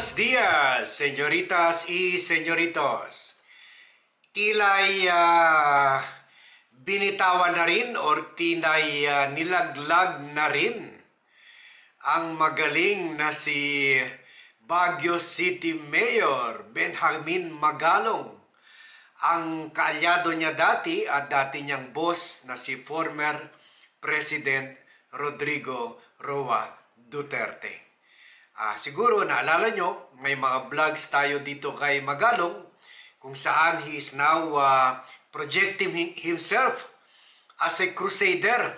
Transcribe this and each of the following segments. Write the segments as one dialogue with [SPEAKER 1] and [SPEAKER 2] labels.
[SPEAKER 1] Buenos días, señoritas y señoritos. Tila'y binitawan na rin o tina'y nilaglag na rin ang magaling na si Baguio City Mayor Benjamin Magalong. Ang kaalyado niya dati at dati niyang boss na si former President Rodrigo Roa Duterte. Siguro naalala nyo, may mga vlogs tayo dito kay Magalong kung saan he is now projecting himself as a crusader.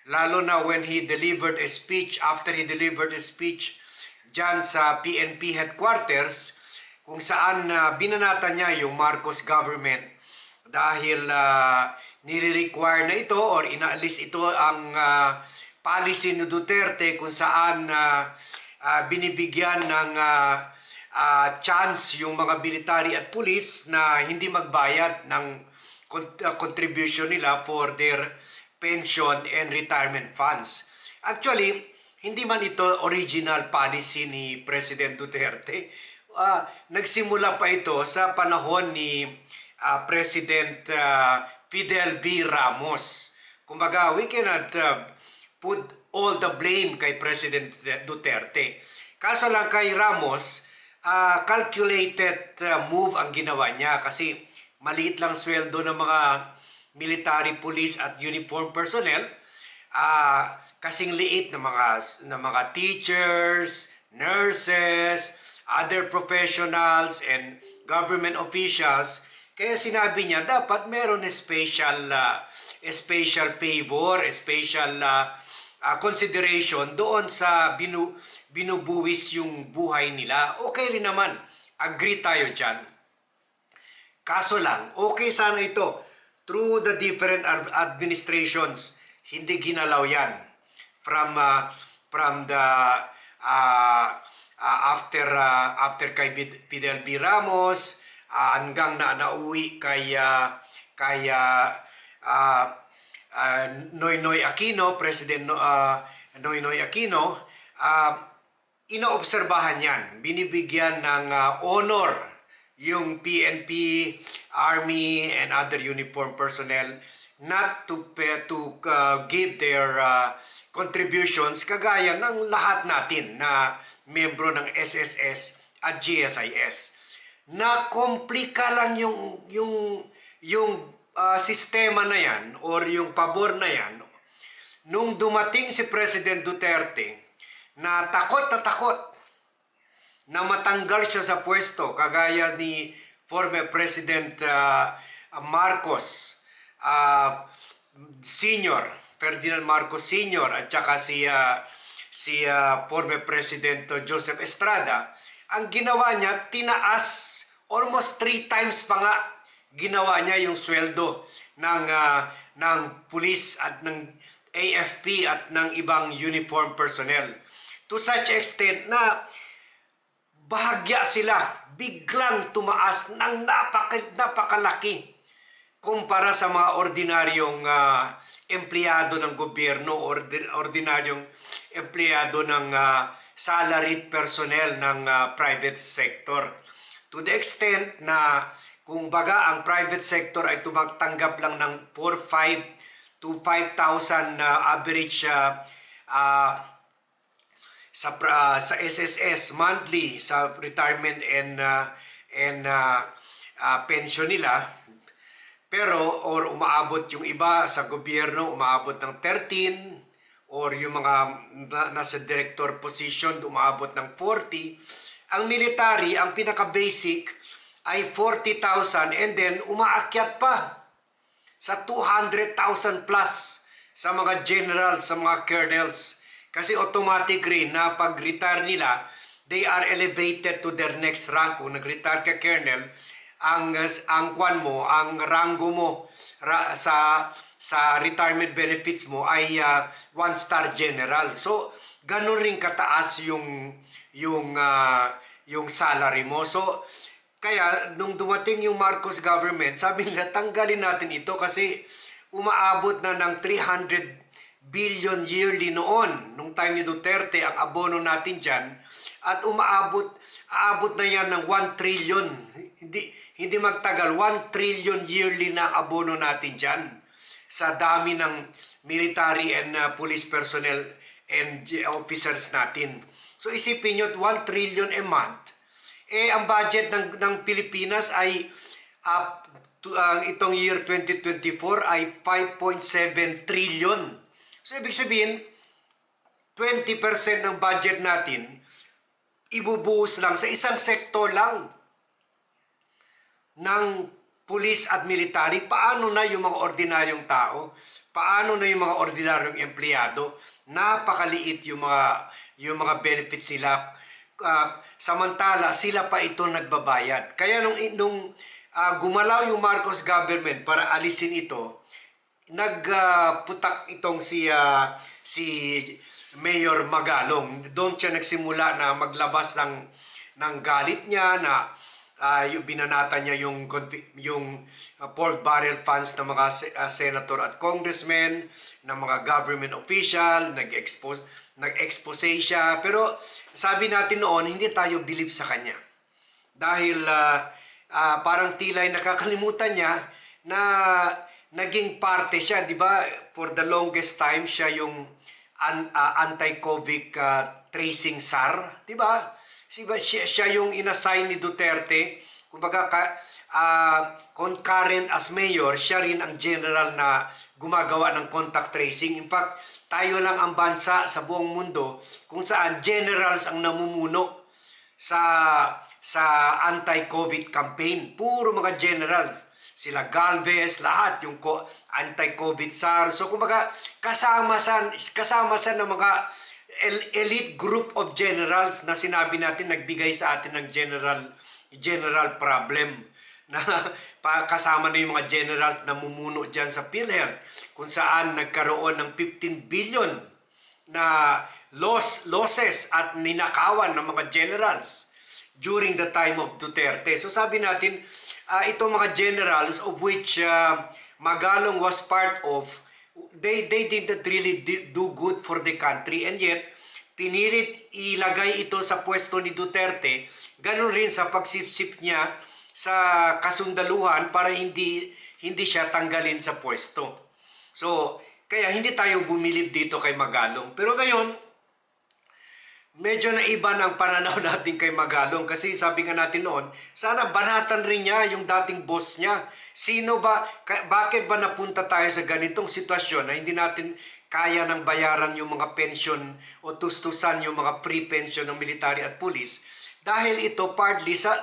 [SPEAKER 1] Lalo na when he delivered a speech, after he delivered a speech dyan sa PNP headquarters, kung saan binanata niya yung Marcos government dahil nire-require na ito or inaalis ito ang policy ni Duterte kung saan binibigyan ng chance yung mga military at police na hindi magbayad ng contribution nila for their pension and retirement funds. Actually, hindi man ito original policy ni President Duterte. Nagsimula pa ito sa panahon ni President Fidel V. Ramos. Kumbaga, we cannot put all the blame kay President Duterte. Kaso lang kay Ramos, calculated move ang ginawa niya kasi maliit lang sweldo ng mga military, police at uniform personnel. Kasing liit ng mga teachers, nurses, other professionals and government officials. Kaya sinabi niya dapat meron special favor, special consideration doon sa binubuwis yung buhay nila. Okay rin naman. Agree tayo dyan. Kaso lang, okay sana ito. Through the different administrations, hindi ginalaw yan. From the after kay Fidel V. Ramos hanggang na nauwi kay Noynoy Aquino, President Noynoy Aquino, inaobserbahan yan. Binibigyan ng honor yung PNP, Army, and other uniform personnel not to give their contributions kagaya ng lahat natin na membro ng SSS at GSIS. Na-komplika lang yung sistema na yan or yung pabor na yan nung dumating si President Duterte na takot na matanggal siya sa pwesto kagaya ni former President Marcos Sr., Ferdinand Marcos Sr. at saka si former President Joseph Estrada. Ang ginawa niya, tinaas almost 3 times pa nga ginawa niya yung sweldo ng police at ng AFP at ng ibang uniform personnel. To such extent na bahagya sila, biglang tumaas ng napakalaki kumpara sa mga ordinaryong empleyado ng gobyerno, ordinaryong empleyado ng salaried personnel ng private sector. To the extent na kung baga ang private sector ay tumatanggap lang ng 4,500 to 5,000 average sa SSS monthly sa retirement and pension nila, pero or umaabot yung iba sa gobyerno umaabot ng 13 or yung mga nasa director position umaabot ng 40. Ang military, ang pinaka-basic ay 40,000 and then umaakyat pa sa 200,000 plus sa mga generals, sa mga colonels. Kasi automatic rin na pag-retire nila, they are elevated to their next rank. Kung nag-retire ka colonel, ang kwan mo, ang rango mo sa retirement benefits mo ay 1-star general. So, ganun rin kataas yung salary mo. So, kaya, nung dumating yung Marcos government, sabi nila, tanggalin natin ito kasi umaabot na ng 300 billion yearly noon, nung time ni Duterte, ang abono natin dyan, at aabot na yan ng 1 trillion. Hindi magtagal, 1 trillion yearly na ang abono natin dyan sa dami ng military and police personnel and officers natin. So isipin nyo, 1 trillion a month. Ang budget ng Pilipinas ay itong year 2024 ay 5.7 trillion. So ibig sabihin, 20% ng budget natin ibubuhos lang sa isang sektor lang ng pulis at military. Paano na yung mga ordinaryong tao? Paano na yung mga ordinaryong empleyado? Napakaliit yung mga benefits nila. Samantala, sila pa ito nagbabayad. Kaya nung gumalaw yung Marcos government para alisin ito, nagputak itong si Mayor Magalong. Doon siya nagsimula na maglabas ng galit niya na yung binanata niya yung pork barrel funds ng mga senator at congressmen, ng mga government official, nag-expose siya. Pero sabi natin noon, hindi tayo believe sa kanya. Dahil parang tilay nakakalimutan niya na naging parte siya, di ba? For the longest time, siya yung anti-COVID tracing SAR, di ba? Siya yung inassign ni Duterte. Kumbaga, concurrent as mayor, siya rin ang general na gumagawa ng contact tracing. In fact, tayo lang ang bansa sa buong mundo kung saan generals ang namumuno sa anti-COVID campaign. Puro mga generals. Sila Galvez, lahat yung anti-COVID SAR. So kumbaga kasama sa ng mga elite group of generals na sinabi natin nagbigay sa atin ng general problem. Na kasama na yung mga generals na mumuno dyan sa PhilHealth kung saan nagkaroon ng 15 billion na losses at ninakawan ng mga generals during the time of Duterte. So sabi natin, itong mga generals of which Magalong was part of, they didn't really do good for the country, and yet pinilit ilagay ito sa pwesto ni Duterte. Ganun rin sa pagsipsip niya sa kasundaluhan para hindi siya tanggalin sa pwesto. So kaya hindi tayo bumilib dito kay Magalong. Pero ngayon, medyo naiba ng pananaw natin kay Magalong kasi sabi nga natin noon, sana banatan rin niya yung dating boss niya. Bakit ba napunta tayo sa ganitong sitwasyon na hindi natin kaya ng bayaran yung mga pension o tustusan yung mga pre-pension ng military at police? Dahil ito partly sa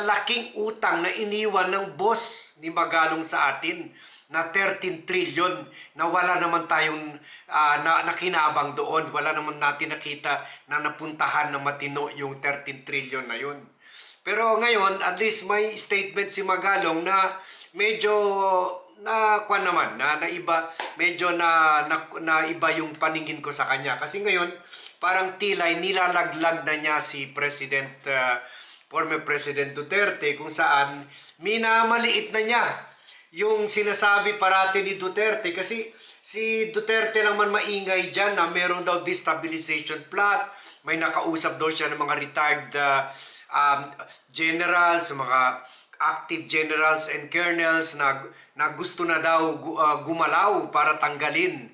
[SPEAKER 1] laking utang na iniwan ng boss ni Magalong sa atin na 13 trillion na wala naman tayong nakinabang doon. Wala naman natin nakita na napuntahan ng matino yung 13 trillion na yun. Pero ngayon, at least may statement si Magalong na medyo naiba yung paningin ko sa kanya. Kasi ngayon, parang tilay nilalaglag na niya si former President Duterte kung saan minamaliit na niya yung sinasabi parati ni Duterte. Kasi si Duterte lang man maingay dyan na meron daw destabilization plot, may nakausap daw siya ng mga retired generals, mga active generals and colonels na gusto na daw gumalaw para tanggalin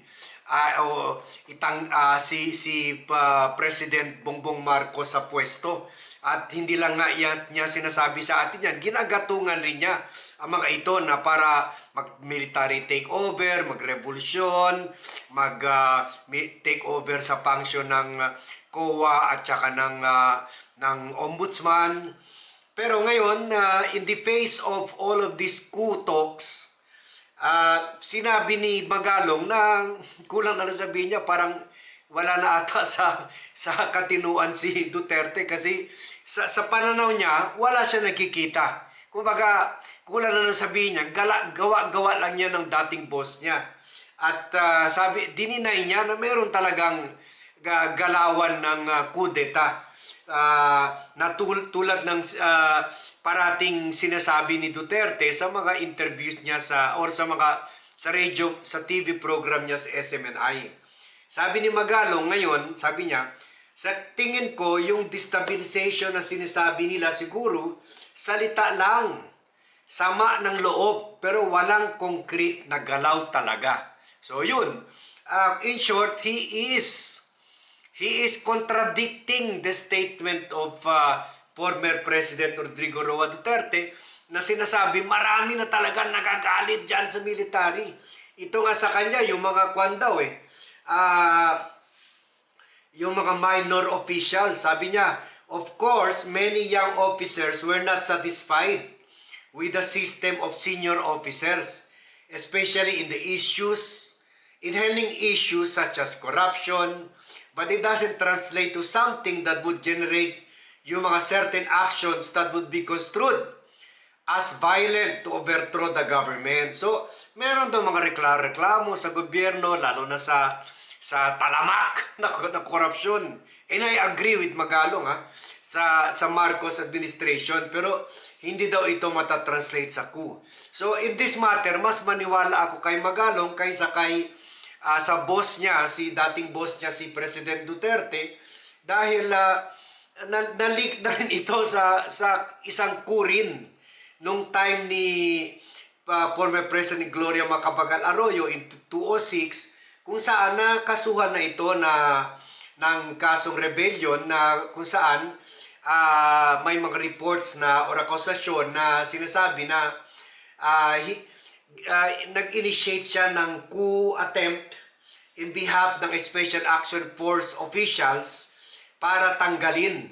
[SPEAKER 1] si President Bongbong Marcos sa pwesto. At hindi lang nga niya sinasabi sa atin yan, ginagatungan rin niya ang mga ito na para mag-military takeover, mag-revolusyon, mag-takeover sa function ng COA at saka ng ombudsman. Pero ngayon, in the face of all of these coup talks, sinabi ni Magalong na kulang na sabihin niya, parang wala na ata sa katinuan si Duterte kasi sa pananaw niya, wala siya nakikita. Kumbaga, kulang na sabihin niya, gawa lang niya ng dating boss niya. At dininay niya na meron talagang galawan ng kudeta. Na tulad ng parating sinasabi ni Duterte sa mga interviews niya sa radio, sa TV program niya sa SMNI. Sabi ni Magalong ngayon, sabi niya, sa tingin ko, yung destabilization na sinasabi nila siguro, salita lang, sama ng loob, pero walang concrete na galaw talaga. So yun, in short, he is contradicting the statement of former President Rodrigo Roa Duterte na sinasabi marami na talaga nagagalit dyan sa military. Ito nga sa kanya, yung mga kwan daw yung mga minor officials, sabi niya, of course, many young officers were not satisfied with the system of senior officers, especially in the issues, in handling issues such as corruption, but it doesn't translate to something that would generate yung mga certain actions that would be construed as violent to overthrow the government. So, meron daw mga reklamo sa gobyerno, lalo na sa talamak na korupsyon. And I agree with Magalong sa Marcos administration, pero hindi daw ito matatranslate sa coup. So in this matter, mas maniwala ako kay Magalong kaysa kay sa boss niya, dating boss niya si President Duterte, dahil na-leak na rin ito sa isang coup rin nung time ni former President Gloria Macapagal Arroyo in 2006, kung saan nakasuhan na ito ng kasong rebellion na kung saan may mga reports na or akusasyon na sinasabi na nag-initiate siya ng coup attempt in behalf ng Special Action Force officials para tanggalin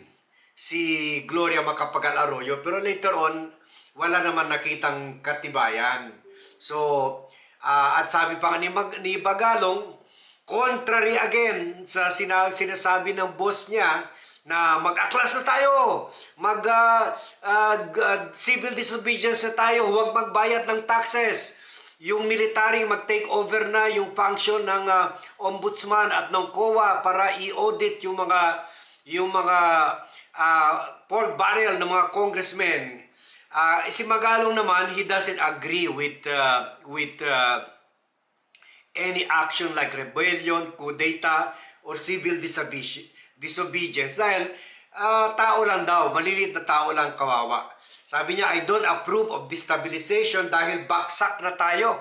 [SPEAKER 1] si Gloria Macapagal Arroyo, pero later on wala naman nakitang katibayan. So at sabi pa ni Magalong, contrary again sa sinasabi ng boss niya na mag-atlas na tayo, civil disobedience na tayo, huwag magbayad ng taxes. Yung military mag-take over na yung function ng ombudsman at ng COA para i-audit yung mga pork barrel ng mga congressmen. Si Magalong naman, he doesn't agree with any action like rebellion, coup d'etat, or civil disobedience dahil tao lang daw, maliliit na tao lang, kawawa. Sabi niya, I don't approve of destabilization dahil baksak na tayo.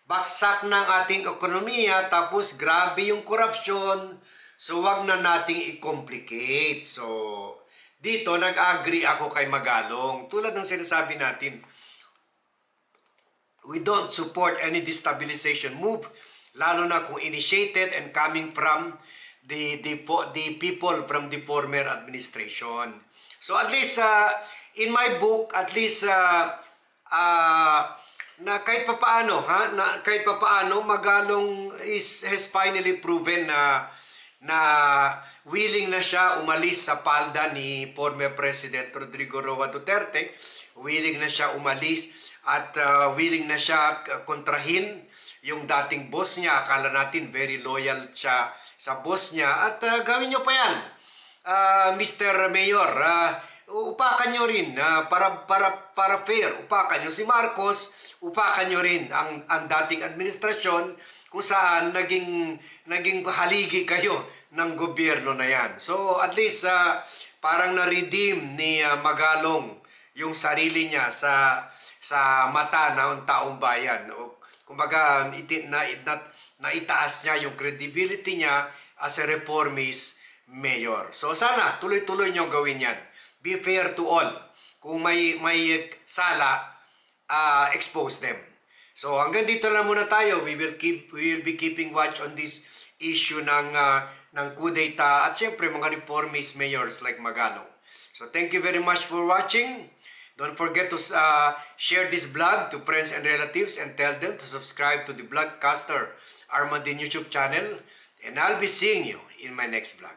[SPEAKER 1] Baksak ng ating ekonomiya, tapos grabe yung corruption, so wag na nating i-complicate. So dito, nag-agree ako kay Magalong. Tulad ng sinasabi natin, we don't support any destabilization move, lalo na kung initiated and coming from the people from the former administration. So at least, in my book, at least, na kahit papaano, Magalong has finally proven na willing na siya umalis sa palda ni former President Rodrigo Roa Duterte, willing na siya umalis at willing na siya kontrahin yung dating boss niya. Akala natin very loyal siya sa boss niya at gawin nyo pa yan, Mr. Mayor, upakan nyo rin para fair, upakan nyo si Marcos, upakan nyo rin ang dating administrasyon kung saan naging haligi kayo ng gobyerno na yan. So at least parang na-redeem ni Magalong yung sarili niya sa mata ng taong bayan. O, kumbaga naitaas niya yung credibility niya as a reformist mayor. So sana tuloy-tuloy niyo gawin yan. Be fair to all. Kung may sala, expose them. So hanggang dito lang muna tayo. We will be keeping watch on this issue ng coup d'etat at syempre mga reformist mayors like Magalong. So thank you very much for watching. Don't forget to share this vlog to friends and relatives and tell them to subscribe to the Vlogcaster Armadin YouTube channel. And I'll be seeing you in my next vlog.